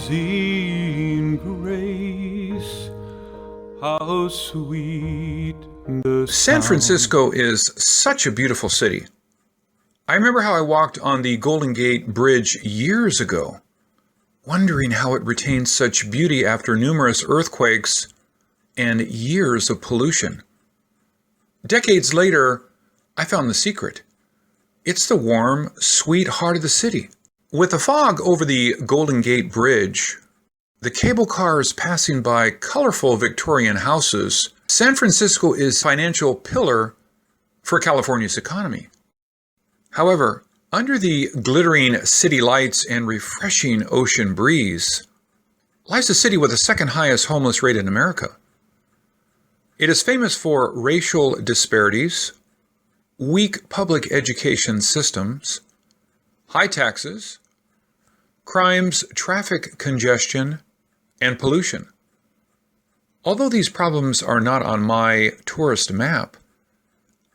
amazing grace, how sweet the San sound. Francisco is such a beautiful city. I remember how I walked on the Golden Gate Bridge years ago, wondering how it retained such beauty after numerous earthquakes and years of pollution. Decades later, I found the secret. It's the warm, sweet heart of the city. With the fog over the Golden Gate Bridge, the cable cars passing by colorful Victorian houses, San Francisco is a financial pillar for California's economy. However, under the glittering city lights and refreshing ocean breeze, lies a city with the second highest homeless rate in America. It is famous for racial disparities, weak public education systems, high taxes, crimes, traffic congestion, and pollution. Although these problems are not on my tourist map,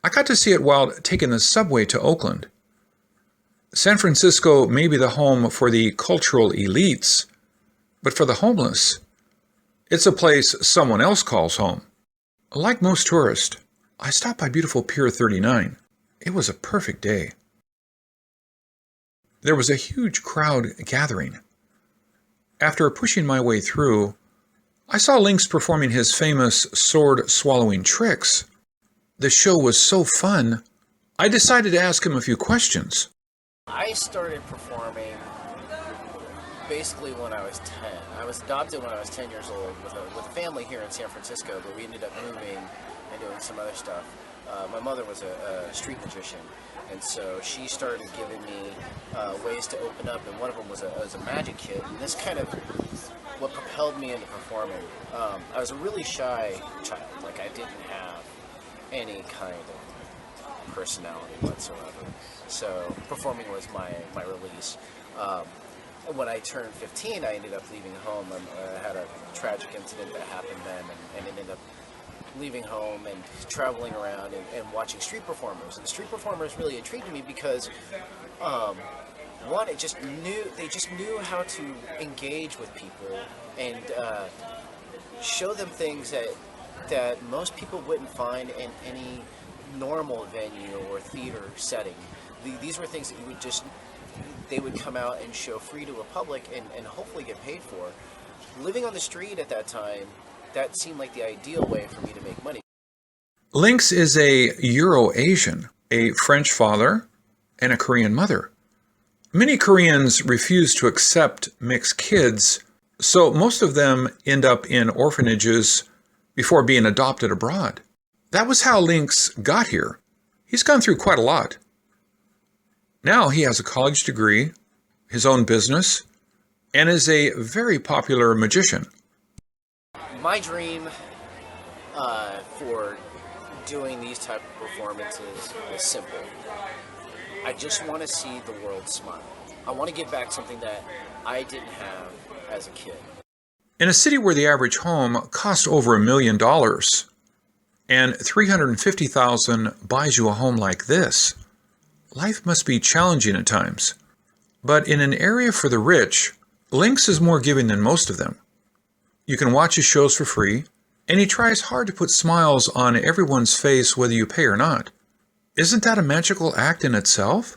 I got to see it while taking the subway to Oakland. San Francisco may be the home for the cultural elites, but for the homeless, it's a place someone else calls home. Like most tourists, I stopped by beautiful Pier 39. It was a perfect day. There was a huge crowd gathering. After pushing my way through, I saw Lynx performing his famous sword-swallowing tricks. The show was so fun, I decided to ask him a few questions. I started performing basically when I was 10. I was adopted when I was 10 years old with a family here in San Francisco, but we ended up moving and doing some other stuff. My mother was a street magician, and so she started giving me ways to open up, and one of them was a magic kit, and this kind of what propelled me into performing. I was a really shy child. Like, I didn't have any kind of personality whatsoever. So performing was my release. When I turned 15, I ended up leaving home. I had a tragic incident that happened then, and ended up leaving home and traveling around and watching street performers. And the street performers really intrigued me because, one, they just knew how to engage with people and show them things that most people wouldn't find in any normal venue or theater setting. These were things that they would come out and show free to a public and hopefully get paid for. Living on the street at that time, that seemed like the ideal way for me to make money. Lynx is a Euro-Asian, a French father, and a Korean mother. Many Koreans refuse to accept mixed kids, so most of them end up in orphanages before being adopted abroad. That was how Lynx got here. He's gone through quite a lot. Now he has a college degree, his own business, and is a very popular magician. My dream for doing these type of performances is simple. I just want to see the world smile. I want to give back something that I didn't have as a kid. In a city where the average home costs over $1 million and $350,000 buys you a home like this, life must be challenging at times. But in an area for the rich, Lynx is more giving than most of them. You can watch his shows for free, and he tries hard to put smiles on everyone's face whether you pay or not. Isn't that a magical act in itself?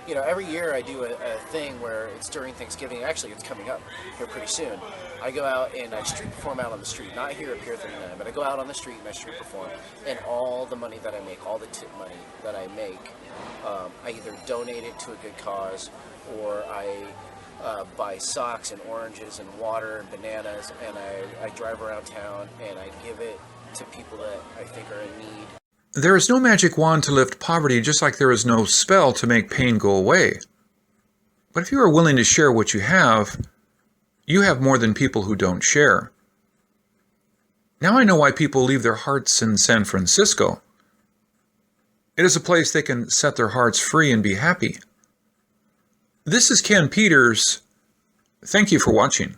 You know, every year I do a thing where it's during Thanksgiving. Actually, it's coming up here pretty soon. I go out and I street perform out on the street, not here at Pier 39, but I go out on the street and I street perform. And all the money that I make, all the tip money that I make, I either donate it to a good cause or I buy socks and oranges and water and bananas, and I drive around town and I give it to people that I think are in need. There is no magic wand to lift poverty, just like there is no spell to make pain go away. But if you are willing to share what you have more than people who don't share. Now I know why people leave their hearts in San Francisco. It is a place they can set their hearts free and be happy. This is Ken Peters. Thank you for watching.